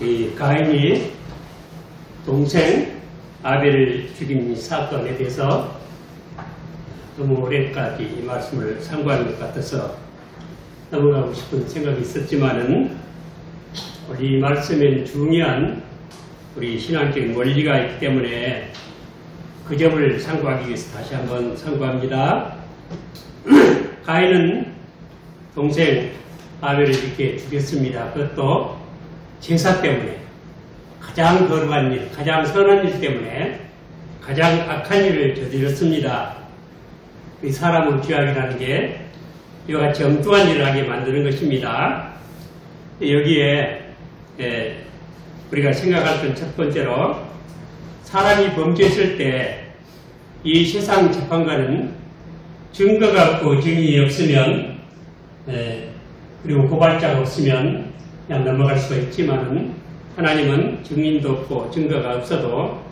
이 가인이 동생 아벨을 죽인 사건에 대해서 너무 오래까지 이 말씀을 상고하는 것 같아서 넘어가고 싶은 생각이 있었지만은 이 말씀엔 중요한 우리 신앙적인 원리가 있기 때문에 그 점을 상고하기 위해서 다시 한번 상고합니다. 가인은 동생 아벨을 이렇게 죽였습니다. 그것도 제사 때문에, 가장 거룩한 일, 가장 선한 일 때문에 가장 악한 일을 저질렀습니다. 이 사람을 죄악이라는 게 이와 같이 엉뚱한 일을 하게 만드는 것입니다. 여기에 우리가 생각할 건 첫 번째로, 사람이 범죄했을 때 이 세상 재판관은 증거가 없고 증인이 없으면, 그리고 고발자가 없으면 그냥 넘어갈 수가 있지만은, 하나님은 증인도 없고 증거가 없어도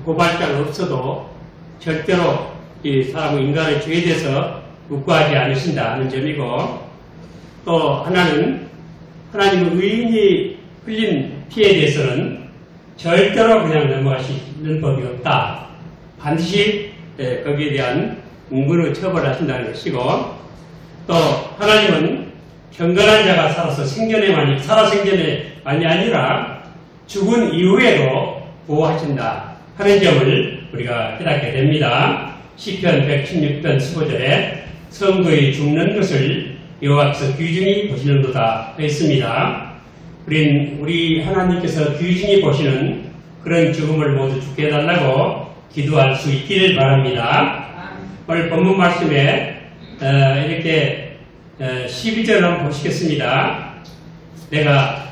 고발자가 없어도 절대로 이 사람은 인간의 죄에 대해서 묵과하지 않으신다는 점이고, 또 하나는 하나님은 의인이 흘린 피해에 대해서는 절대로 그냥 넘어가시는 법이 없다. 반드시 거기에 대한 문구로 처벌하신다는 것이고, 또 하나님은 경건한 자가 살아서 생전에만이 아니라 죽은 이후에도 보호하신다 하는 점을 우리가 깨닫게 됩니다. 시편 116편 15절에 성도의 죽는 것을 여호와께서 귀중히 보시는도다 했습니다. 우리 하나님께서 귀중히 보시는 그런 죽음을 모두 죽게 해달라고 기도할 수 있기를 바랍니다. 오늘 본문 말씀에 이렇게 12절 한번 보시겠습니다. 내가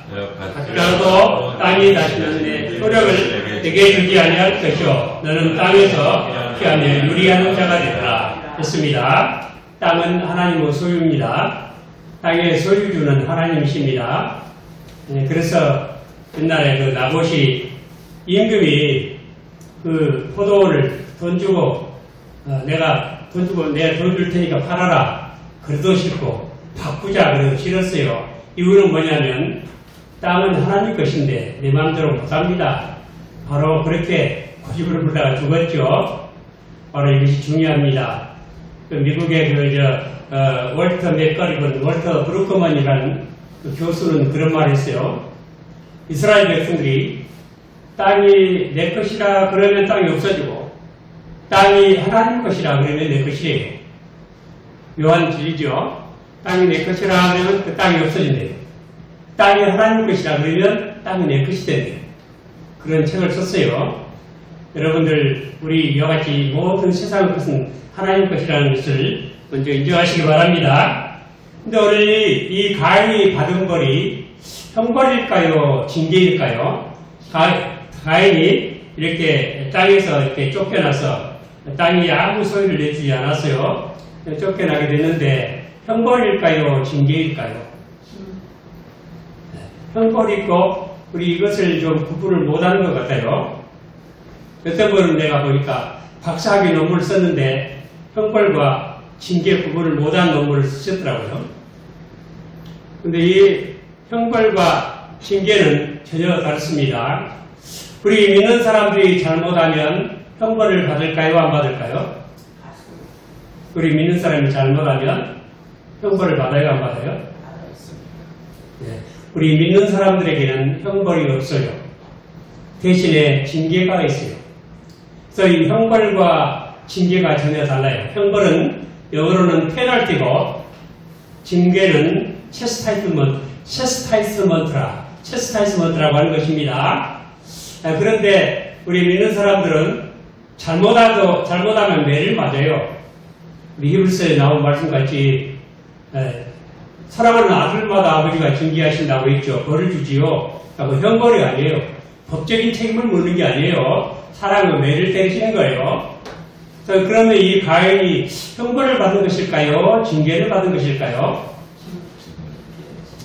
가까워도 땅이 다시는 내 효력을 내게 주지 아니할 것이요 너는 땅에서 피하며 유리하는 자가 되리라 했습니다. 땅은 하나님의 소유입니다. 땅의 소유주는 하나님이십니다. 그래서 옛날에 그 나봇이 임금이 그 포도원을 돈 주고 내가 돈 줄 테니까 팔아라 그래도 싫고 바꾸자 그래도 싫었어요. 이유는 뭐냐면 땅은 하나님 것인데 내 마음대로 못합니다. 바로 그렇게 고집을 부르다가 죽었죠. 바로 이것이 중요합니다. 그 미국의 월터 맥거리건, 월터 브루크먼이라는 그 교수는 그런 말을 했어요. 이스라엘 백성들이 땅이 내 것이라 그러면 땅이 없어지고 땅이 하나님 것이라 그러면 내 것이래요. 묘한 진리죠. 땅이 내 것이라 하면 그 땅이 없어진대요. 땅이 하나님 것이라 그러면 땅이 내 것이 된대요. 그런 책을 썼어요. 여러분들 우리 이와 같이 모든 세상의 것은 하나님 것이라는 것을 먼저 인정하시기 바랍니다. 근데 오늘 이 가인이 받은 벌이 형벌일까요? 징계일까요? 가인이 이렇게 땅에서 이렇게 쫓겨나서 땅이 아무 소리를 내주지 않았어요. 쫓겨나게 됐는데 형벌일까요? 징계일까요? 형벌이 있고 우리 이것을 좀 구분을 못하는 것 같아요. 어떤 분은 내가 보니까 박사학위 논문을 썼는데 형벌과 징계 구분을 못한 논문을 쓰셨더라고요. 근데 이 형벌과 징계는 전혀 다릅니다. 우리 믿는 사람들이 잘못하면 형벌을 받을까요? 안 받을까요? 우리 믿는 사람이 잘못하면 형벌을 받아요? 안 받아요? 네. 우리 믿는 사람들에게는 형벌이 없어요. 대신에 징계가 있어요. 그래서 이 형벌과 징계가 전혀 달라요. 형벌은 영어로는 페널티고 징계는 체스타이스먼트라고 하는 것입니다. 그런데 우리 믿는 사람들은 잘못하면 매를 맞아요. 우리 히브리서에 나온 말씀같이 사랑하는 아들마다 아버지가 징계하신다고 했죠. 벌을 주지요. 형벌이 아니에요. 법적인 책임을 묻는 게 아니에요. 사랑은 매를 때리시는 거예요. 그러면 이 가인이 형벌을 받은 것일까요? 징계를 받은 것일까요?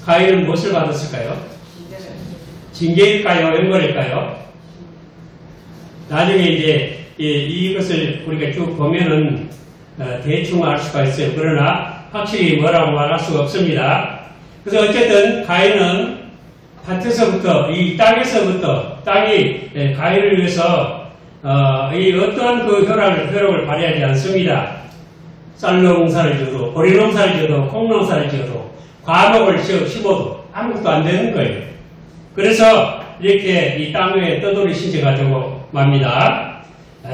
가인은 무엇을 받았을까요? 징계일까요? 형벌일까요? 나중에 이제 이것을 우리가 쭉 보면은 대충 알 수가 있어요. 그러나 확실히 뭐라고 말할 수가 없습니다. 그래서 어쨌든 가인은 밭에서부터, 이 땅에서부터, 땅이 가인을 위해서 이 어떠한 그 효력을 발휘하지 않습니다. 쌀 농사를 지어도, 보리 농사를 지어도, 콩 농사를 지어도, 과목을 심어도 아무것도 안 되는 거예요. 그래서 이렇게 이 땅 위에 떠돌이 신세가지고 맙니다.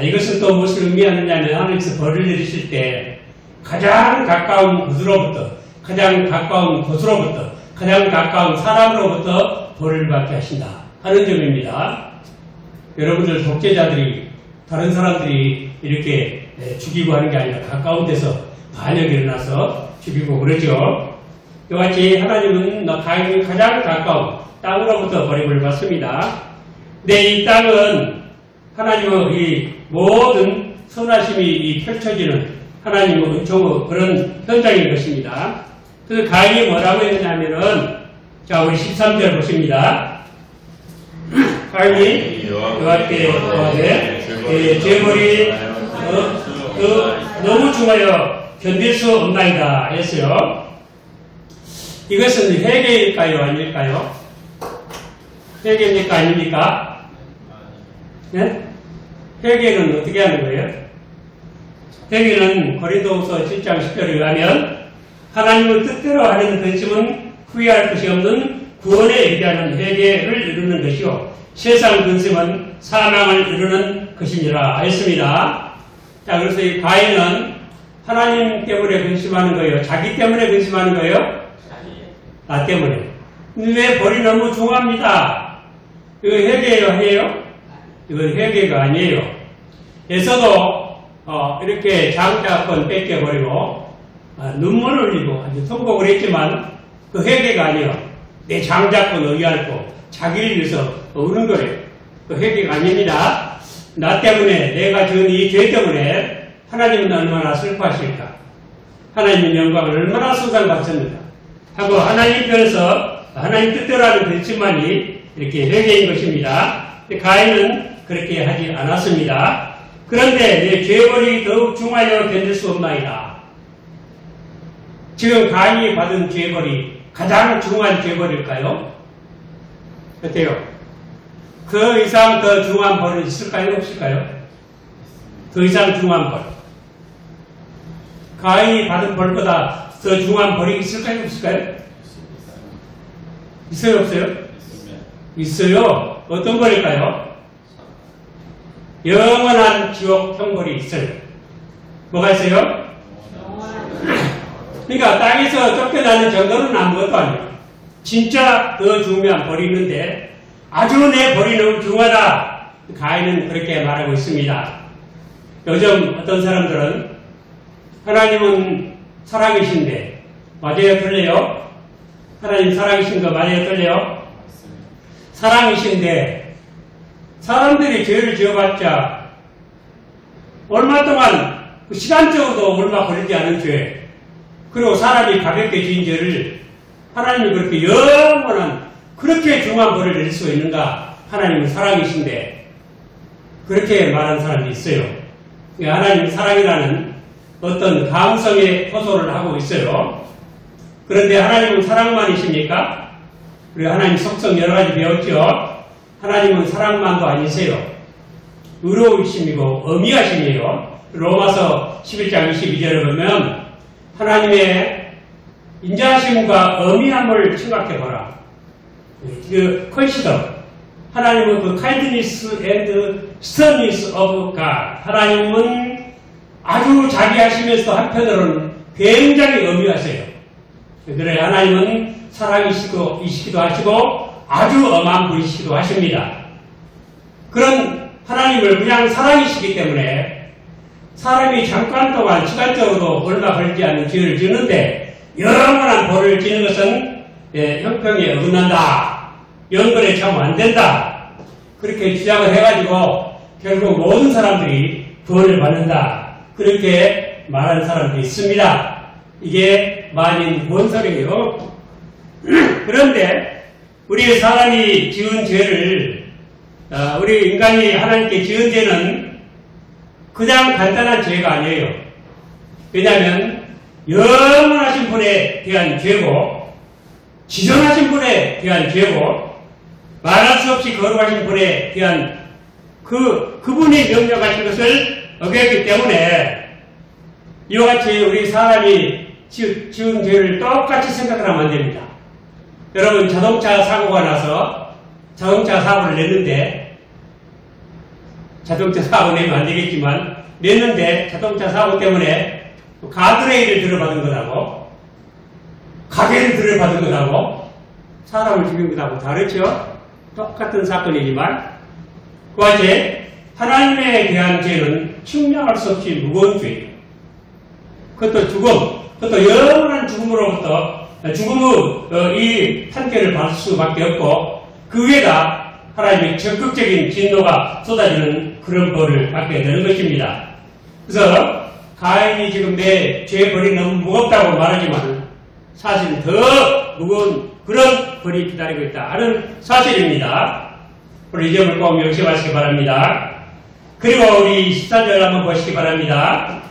이것은 또 무엇을 의미하느냐면 하나님께서 벌을 내리실 때 가장 가까운 곳으로부터, 가장 가까운 곳으로부터, 가장 가까운 사람으로부터 벌을 받게 하신다 하는 점입니다. 여러분들 독재자들이, 다른 사람들이 이렇게 죽이고 하는 게 아니라 가까운 데서 반역이 일어나서 죽이고 그러죠. 이와 같이 하나님은 가장 가까운 땅으로부터 벌임을 받습니다. 근데 이 땅은 하나님의 이 모든 선하심이 펼쳐지는 하나님의 은총의 그런 현장인 것입니다. 그래서 가인이 뭐라고 했냐면은, 자, 우리 13절 보십니다. 가인이 여호와께 구하되 죄벌이 너무 중하여 견딜 수 없나이다 했어요. 이것은 회개일까요? 아닐까요? 회개입니까? 아닙니까? 네? 회개는 어떻게 하는 거예요? 회개는 고린도후서 7장 10절에 의하면 하나님을 뜻대로 하려는 근심은 후회할 것이 없는 구원에 이르는 회개를 이루는 것이요 세상 근심은 사망을 이루는 것이니라 하였습니다. 자, 그래서 이 가인은 하나님 때문에 근심하는 거예요? 자기 때문에 근심하는 거예요? 나 때문에. 왜 벌이 너무 중합니다. 이거 회개예요? 해요? 이건 회개가 아니에요. 에서도 이렇게 장자권 뺏겨버리고 눈물을 흘리고 아주 통곡을 했지만 그 회개가 아니에요. 내 장자권 의지하고 자기를 위해서 우는 거예요. 그 회개가 아닙니다. 나 때문에, 내가 지은 이 죄 때문에 하나님은 얼마나 슬퍼하실까? 하나님의 영광을 얼마나 쏟아받습니다. 하고 하나님 편에서 하나님 뜻대로 하는 근심만이 이렇게 회개인 것입니다. 가인은 그렇게 하지 않았습니다. 그런데 내 죄벌이 더욱 중하여 견딜 수 없나이다. 지금 가인이 받은 죄벌이 가장 중한 죄벌일까요? 어때요? 그 이상 더 중한 벌은 있을까요? 없을까요? 그 이상 중한 벌. 가인이 받은 벌보다 더 중한 벌이 있을까요? 없을까요? 있어요? 없어요? 있어요. 어떤 벌일까요? 영원한 지옥 형벌이 있어요. 뭐가 있어요? 그러니까 땅에서 쫓겨나는 정도는 아무것도 아니에요. 진짜 더 중요한 벌이 있는데 아주 내 벌이 너무 중하다. 가인은 그렇게 말하고 있습니다. 요즘 어떤 사람들은 하나님은 사랑이신데 맞아요? 틀려요? 하나님 사랑이신 거 맞아요? 틀려요? 사랑이신데 사람들이 죄를 지어봤자 얼마 동안 시간적으로도 얼마 걸리지 않은 죄, 그리고 사람이 가볍게 지은 죄를 하나님이 그렇게 영원한 그렇게 중한 벌을 낼 수 있는가? 하나님은 사랑이신데 그렇게 말하는 사람이 있어요. 하나님 사랑이라는 어떤 감성의 호소를 하고 있어요. 그런데 하나님은 사랑만이십니까? 우리 하나님 속성 여러 가지 배웠죠. 하나님은 사랑만도 아니세요. 의로우심이고 엄의하심이에요. 로마서 11장 22절에 보면 하나님의 인자하심과 엄의함을 생각해봐라. 그 consider. 하나님은 그 kindness and sternness of God. 하나님은 아주 자비하시면서도 한편으로는 굉장히 엄의하세요. 그래 하나님은 사랑이시기도 하시고 아주 엄한 분이시기도 하십니다. 그런 하나님을 그냥 사랑이시기 때문에 사람이 잠깐 동안 시간적으로도 얼마 걸리지 않는 죄를 짓는데 영원한 벌을 지는 것은 형평에 어긋난다. 연결에 참 안 된다. 그렇게 주장을 해가지고 결국 모든 사람들이 구원을 받는다. 그렇게 말하는 사람도 있습니다. 이게 만인 본설이에요. 그런데 우리 사람이 지은 죄를, 우리 인간이 하나님께 지은 죄는 그냥 간단한 죄가 아니에요. 왜냐하면 영원하신 분에 대한 죄고 지존하신 분에 대한 죄고 말할 수 없이 거룩하신 분에 대한 그분이 명령하신 것을 어겼기 때문에 이와 같이 우리 사람이 지은 죄를 똑같이 생각을 하면 안 됩니다. 여러분, 자동차 사고가 나서 자동차 사고를 냈는데, 자동차 사고 내면 안 되겠지만 냈는데 자동차 사고 때문에 가드레일을 들어받은 것하고 가게를 들어받은 것하고 사람을 죽인 것하고 다르죠? 똑같은 사건이지만 그와 같이 하나님에 대한 죄는 측량할 수 없이 무거운 죄예요. 그것도 죽음, 그것도 영원한 죽음으로부터 죽음의 이 판결을 받을 수밖에 없고 그 위에다 하나님의 적극적인 진노가 쏟아지는 그런 벌을 받게 되는 것입니다. 그래서 가인이 지금 내 죄 벌이 너무 무겁다고 말하지만 사실은 더 무거운 그런 벌이 기다리고 있다 하는 사실입니다. 우리 이 점을 꼭 명심하시기 바랍니다. 그리고 우리 14절 한번 보시기 바랍니다.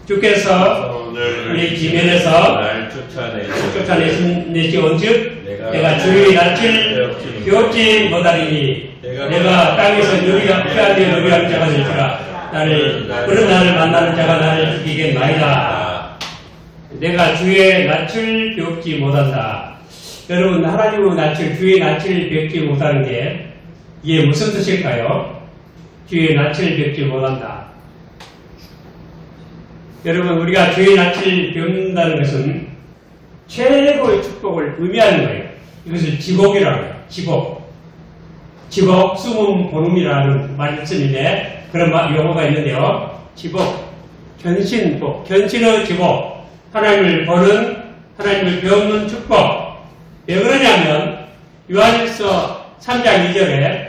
주께서 우리 지면에서 쫓아내신 온즉 내가 주의 낯을 배웠지 못하리니 내가 땅에서 피하되 요리한 자가 될지라 그런 나를 만나는 자가 나를 죽이겠나이다. 내가 주의 낯을 배우지 못한다. 여러분, 하나님의 낯을, 주의 낯을 배우지 못하는 게 이게 무슨 뜻일까요? 주의 낯을 배우지 못한다. 여러분, 우리가 주의 낯을 배운다는 것은 최고의 축복을 의미하는 거예요. 이것을 지복이라고 해요. 지복. 지복, 숨은 본음이라는 말씀인데 그런 용어가 있는데요. 지복, 견신복, 견신의 지복, 하나님을 보는, 하나님을 배우는 축복. 왜 그러냐면 요한일서 3장 2절에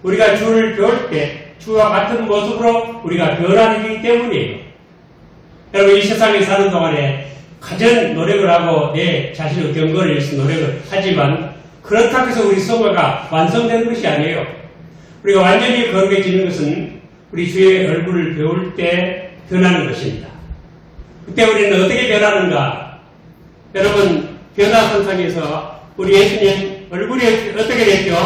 우리가 주를 배울 때 주와 같은 모습으로 우리가 변화되기 때문이에요. 여러분, 이 세상에 사는 동안에 가진 노력을 하고 내 자신의 경건을 위해서 노력을 하지만 그렇다고 해서 우리 성화가 완성되는 것이 아니에요. 우리가 완전히 거룩해지는 것은 우리 주의 얼굴을 배울 때 변하는 것입니다. 그때 우리는 어떻게 변하는가? 여러분, 변화선상에서 우리 예수님 얼굴이 어떻게 됐죠?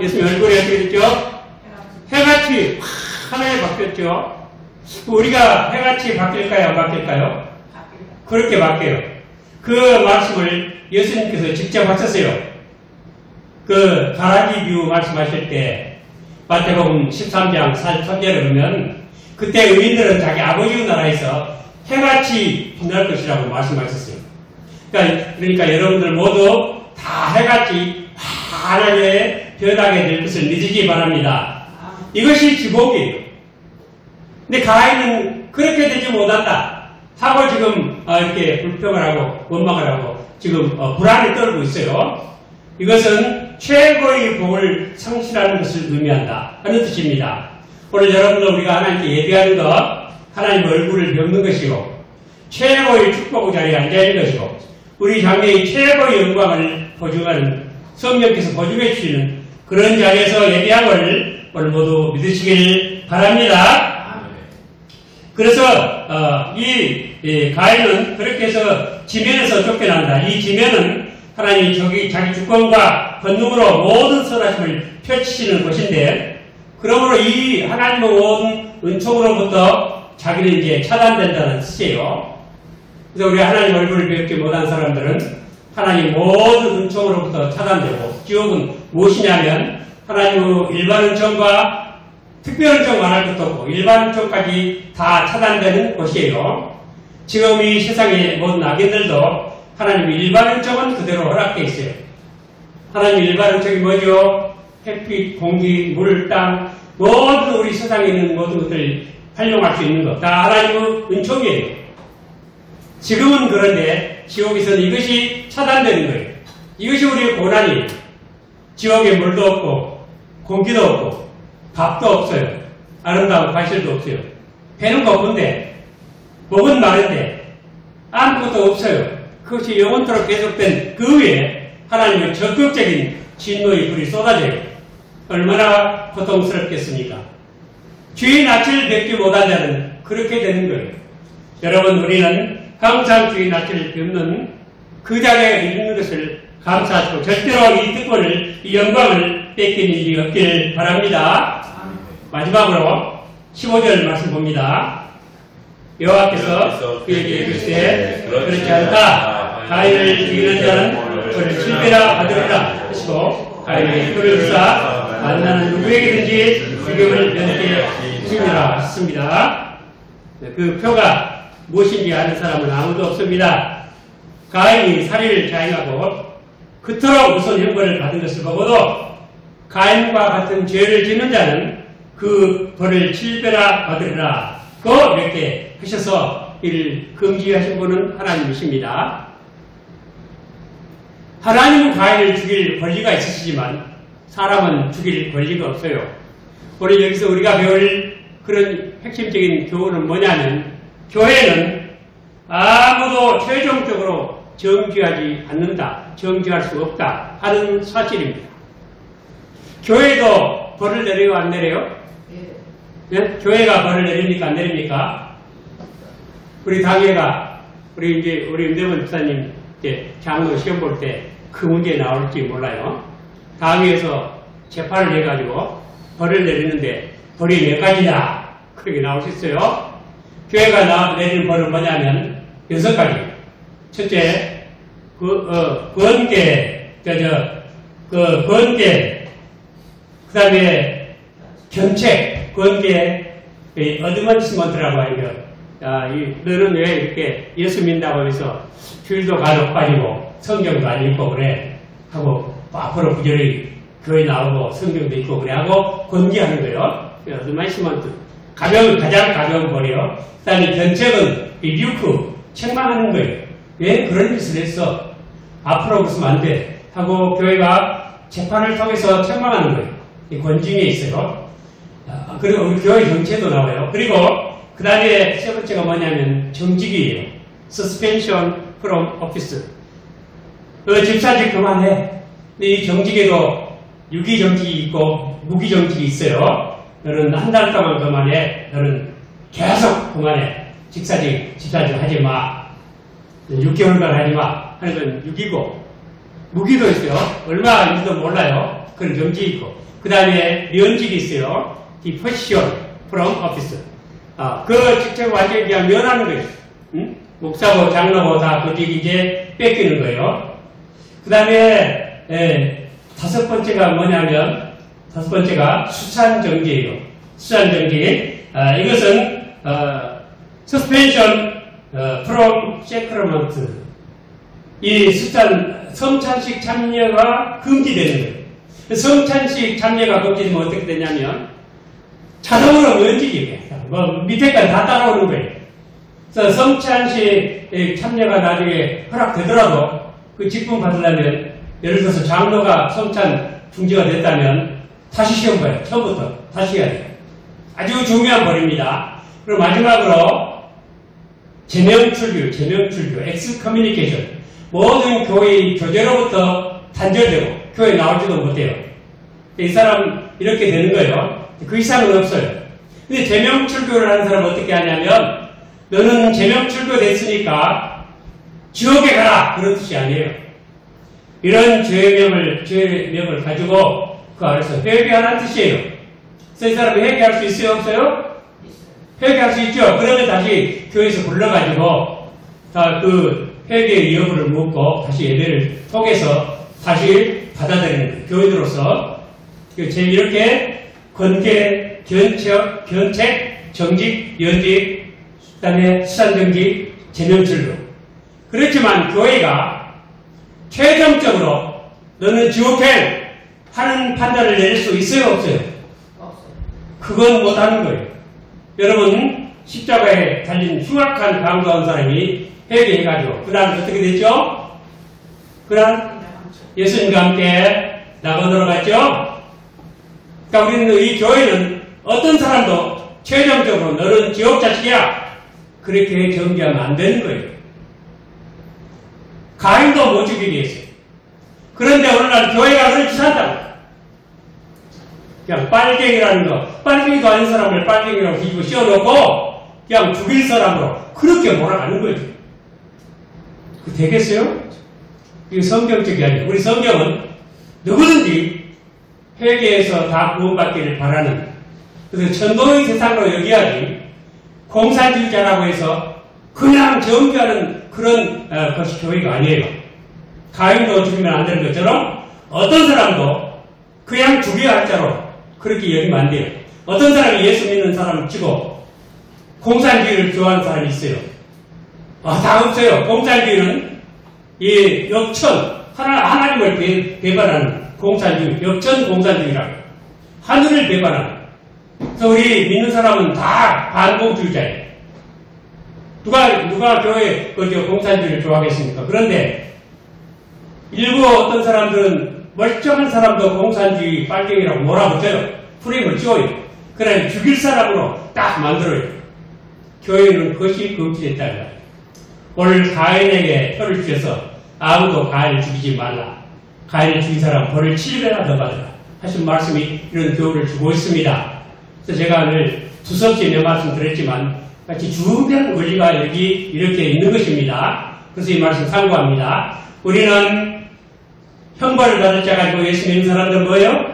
예수님 얼굴이 어떻게 됐죠? 해같이 하나에 바뀌었죠? 우리가 해같이 바뀔까요? 안 바뀔까요? 그렇게 바뀌어요. 그 말씀을 예수님께서 직접 하셨어요. 그 가라지 비유 말씀하실 때 마태복음 13장 43절에 보면 그때 의인들은 자기 아버지 나라에서 해같이 빛날 것이라고 말씀하셨어요. 그러니까 여러분들 모두 다 해같이 환하게 변하게 될 것을 믿으시기 바랍니다. 이것이 지복이에요. 근데 가인은 그렇게 되지 못한다 하고 지금 이렇게 불평을 하고 원망을 하고 지금 불안에 떨고 있어요. 이것은 최고의 복을 상실하는 것을 의미한다 하는 뜻입니다. 오늘 여러분들 우리가 하나님께 예배하는 것, 하나님 얼굴을 뵙는 것이고 최고의 축복 자리에 앉아있는 것이고 우리 장래의 최고의 영광을 보증하는 성령께서 보증해 주시는 그런 자리에서 예배함을 오늘 모두 믿으시길 바랍니다. 그래서 이 가인은 그렇게 해서 지면에서 쫓겨난다. 이 지면은 하나님이 자기 주권과 권능으로 모든 선하심을 펼치시는 곳인데 그러므로 이 하나님의 모든 은총으로부터 자기는 이제 차단된다는 뜻이에요. 그래서 우리 하나님 얼굴을 뵙지 못한 사람들은 하나님 모든 은총으로부터 차단되고 지옥은 무엇이냐면 하나님의 일반 은총과 특별 은총 말할 것도 없고 일반 은총까지 다 차단되는 곳이에요. 지금 이 세상의 모든 악인들도 하나님의 일반 은총은 그대로 허락되어 있어요. 하나님의 일반 은총이 뭐죠? 햇빛, 공기, 물, 땅 모든 우리 세상에 있는 모든 것들을 활용할 수 있는 것 다 하나님의 은총이에요. 지금은 그런데 지옥에서는 이것이 차단되는 거예요. 이것이 우리의 고난이에요. 지옥에 물도 없고 공기도 없고 밥도 없어요. 아름다운 과실도 없어요. 배는 고픈데 목은 마른데 아무것도 없어요. 그것이 영원토록 계속된 그 위에 하나님의 적극적인 진노의 불이 쏟아져요. 얼마나 고통스럽겠습니까? 주의 낯을 뵙지 못한 자는 그렇게 되는 거예요. 여러분, 우리는 항상 주의 낯을 뵙는 그 자리에 있는 것을 감사하시고 절대로 이 특권을, 이 영광을 뺏기는 일이 없기를 바랍니다. 마지막으로 15절 말씀 봅니다. 여호와께서 그에게 이르시되 그렇지 않다. 가인을 죽이는 자는 그를 실패라 받으리라 하시고 가인에게 표를 주사 만나는 누구에게든지 죽임을 면하게 하시니라 했습니다. 그 표가 무엇인지 아는 사람은 아무도 없습니다. 가인이 살인을 자행하고 그토록 무서운 형벌을 받은 것을 보고도 가인과 같은 죄를 짓는 자는 그 벌을 7배나 받으리라 고 이렇게 하셔서 이를 금지하신 분은 하나님이십니다. 하나님은 가인을 죽일 권리가 있으시지만 사람은 죽일 권리가 없어요. 오늘 여기서 우리가 배울 그런 핵심적인 교훈은 뭐냐면 교회는 아무도 최종적으로 정죄하지 않는다, 정죄할 수 없다 하는 사실입니다. 교회도 벌을 내려요, 안 내려요? 네? 교회가 벌을 내립니까, 안 내립니까? 우리 당회가, 우리 임대원 집사님 장로 시험 볼 때 그 문제 나올지 몰라요. 당회에서 재판을 해가지고 벌을 내리는데 벌이 몇 가지냐? 그렇게 나올 수 있어요. 교회가 내리는 벌은 뭐냐면 6가지. 첫째, 번개, 번개, 그 다음에 견책, 번개, 어드먼티먼트라고 하죠. 너는 왜 이렇게 예수 믿는다고 해서 주일도 가족 빠지고 성경도 안 읽고 그래? 하고 앞으로 부지런히 교회 나오고 성경도 읽고 그래? 하고 권기하는 거예요. 어드먼티먼트. 가장 가벼운 벌이요. 그 다음에 견책은 리뷰크, 책망하는 거예요. 왜 그런 짓을 했어? 앞으로 그러면 안 돼. 하고 교회가 재판을 통해서 책망하는 거예요. 이 권징에 있어요. 그리고 우리 교회 정체도 나와요. 그리고 그 다음에 세 번째가 뭐냐면 정직이에요. Suspension from office. 집사직 그만해. 근데 이 정직에도 유기정직이 있고 무기정직이 있어요. 너는 한 달 동안 그만해. 너는 계속 그만해. 집사직 하지 마. 6개월간 하지 마. 하는 건 유기고, 무기도 있어요. 얼마인지도 몰라요. 그런 정직이 있고. 그 다음에 면직이 있어요. Deposition from office. 그 직책을 완전히 그냥 면하는 거예요. 응? 목사고 장로고 다 그 직 이제 뺏기는 거예요. 그 다음에 5번째가 뭐냐면 5번째가 수산정지예요. 수산정지. 이것은 Suspension from Sacrament. 이 성찬식 참여가 금지되는 거예요. 성찬식 참여가 금지되면 어떻게 되냐면 자동으로 면직이 돼요. 밑에까지 다 따라오는 거예요. 그래서 성찬식 참여가 나중에 허락되더라도 그 직분 받으려면 예를 들어서 장로가 성찬 중지가 됐다면 다시 시험 봐요. 처음부터 다시 해야 돼요. 아주 중요한 벌입니다. 그리고 마지막으로 제명출교, 엑스커뮤니케이션. 모든 교회의 교제로부터 단절되고 교회 나오지도 못해요. 이 사람 이렇게 되는 거예요. 그 이상은 없어요. 근데 제명출교를 하는 사람은 어떻게 하냐면 너는 제명출교 됐으니까 지옥에 가라! 그런 뜻이 아니에요. 이런 죄명을 가지고 그 아래서 회개하라는 뜻이에요. 그래서 이 사람이 회개할 수 있어요? 없어요? 회개할 수 있죠? 그러면 다시 교회에서 불러가지고 다 그 회개의 여부를 묻고 다시 예배를 통해서 다시 받아들이는 거예요. 교인으로서. 이렇게 권계, 견책, 정직, 연직, 그 다음에 수산정직, 제명출교. 그렇지만 교회가 최종적으로 너는 지옥행 하는 판단을 내릴 수 있어요? 없어요? 그건 못하는 거예요. 여러분 십자가에 달린 흉악한 강도한 사람이 회개해가지고 그 다음 어떻게 됐죠? 그 다음 예수님과 함께 낙원으로 갔죠? 그러니까 우리는 이 교회는 어떤 사람도 최종적으로 너는 지옥 자식이야 그렇게 정죄하면 안 되는 거예요. 가인도 못 죽이게 했어요. 그런데 오늘날 교회가 그렇게 산다고. 그냥 빨갱이라는 거, 빨갱이도 아닌 사람을 빨갱이라고 뒤집어 씌워놓고 그냥 죽일 사람으로 그렇게 몰아가는 거예요. 그 되겠어요? 이게 성경적이 아니에요. 우리 성경은 누구든지 회개해서 다 구원받기를 바라는, 그래서 천도의 세상으로 여겨야지 공산주의자라고 해서 그냥 정죄하는 그런 것이 교회가 아니에요. 가인도 죽이면 안 되는 것처럼 어떤 사람도 그냥 죽여야 할 자로 그렇게 여기면 안 돼요. 어떤 사람이 예수 믿는 사람을 치고 공산주의를 좋아하는 사람이 있어요. 다 없어요. 공산주의는 이 역천, 하나님을 배반하는 공산주의, 역천 공산주의라고. 하늘을 배반하는. 그래서 우리 믿는 사람은 다 반공주의자예요. 누가 교회 공산주의를 좋아하겠습니까? 그런데 일부 어떤 사람들은 멀쩡한 사람도 공산주의 빨갱이라고 몰아붙여요. 프레임을 씌워요. 그러니 죽일 사람으로 딱 만들어요. 교회는 그것이 금지됐다는 거예요. 오늘 가인에게 표를 주셔서 아무도 가인을 죽이지 말라. 가인을 죽인 사람 벌을 7배나 더 받으라 하신 말씀이 이런 교훈을 주고 있습니다. 그래서 제가 오늘 두섭지 몇 말씀 드렸지만 같이 중대한 원리가 여기 이렇게 있는 것입니다. 그래서 이 말씀 참고합니다. 우리는 형벌을 받을 자 가지고 예수 믿는 사람들은 뭐예요?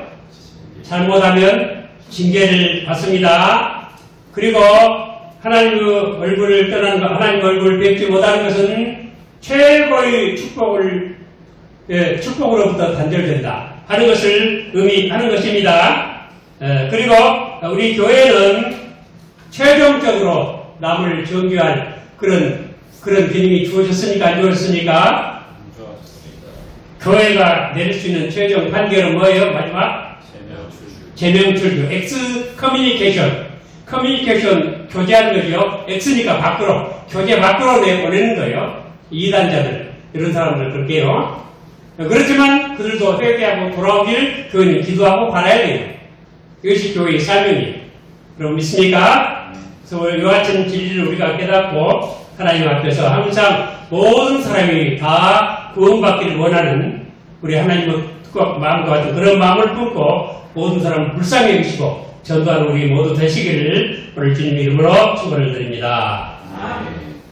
잘못하면 징계를 받습니다. 그리고 하나님의 얼굴을 떠나는 것, 하나님의 얼굴을 뵙지 못하는 것은 최고의 축복으로부터 단절된다 하는 것을 의미하는 것입니다. 그리고 우리 교회는 최종적으로 남을 정죄할 그런 기능이 주어졌으니까 안 주어졌으니까 교회가 내릴 수 있는 최종 판결은 뭐예요? 마지막? 제명출교. 엑스커뮤니케이션. 커뮤니케이션 교제하는 거죠. X니까 밖으로. 교제 밖으로 내보내는 거예요. 이단자들. 이런 사람들 그렇게 해요. 그렇지만 그들도 회개하고 돌아오길 교회는 기도하고 바라야 돼요. 이것이 교회의 사명이에요. 그럼 믿습니까? 그래서 이와 같은 진리를 우리가 깨닫고 하나님 앞에서 항상 모든 사람이 다 구원받기를 원하는 우리 하나님의 마음과 같은 그런 마음을 품고 모든 사람을 불쌍히 여기시고 전도하는 우리 모두 되시기를 오늘 주님 이름으로 축원을 드립니다. 아멘.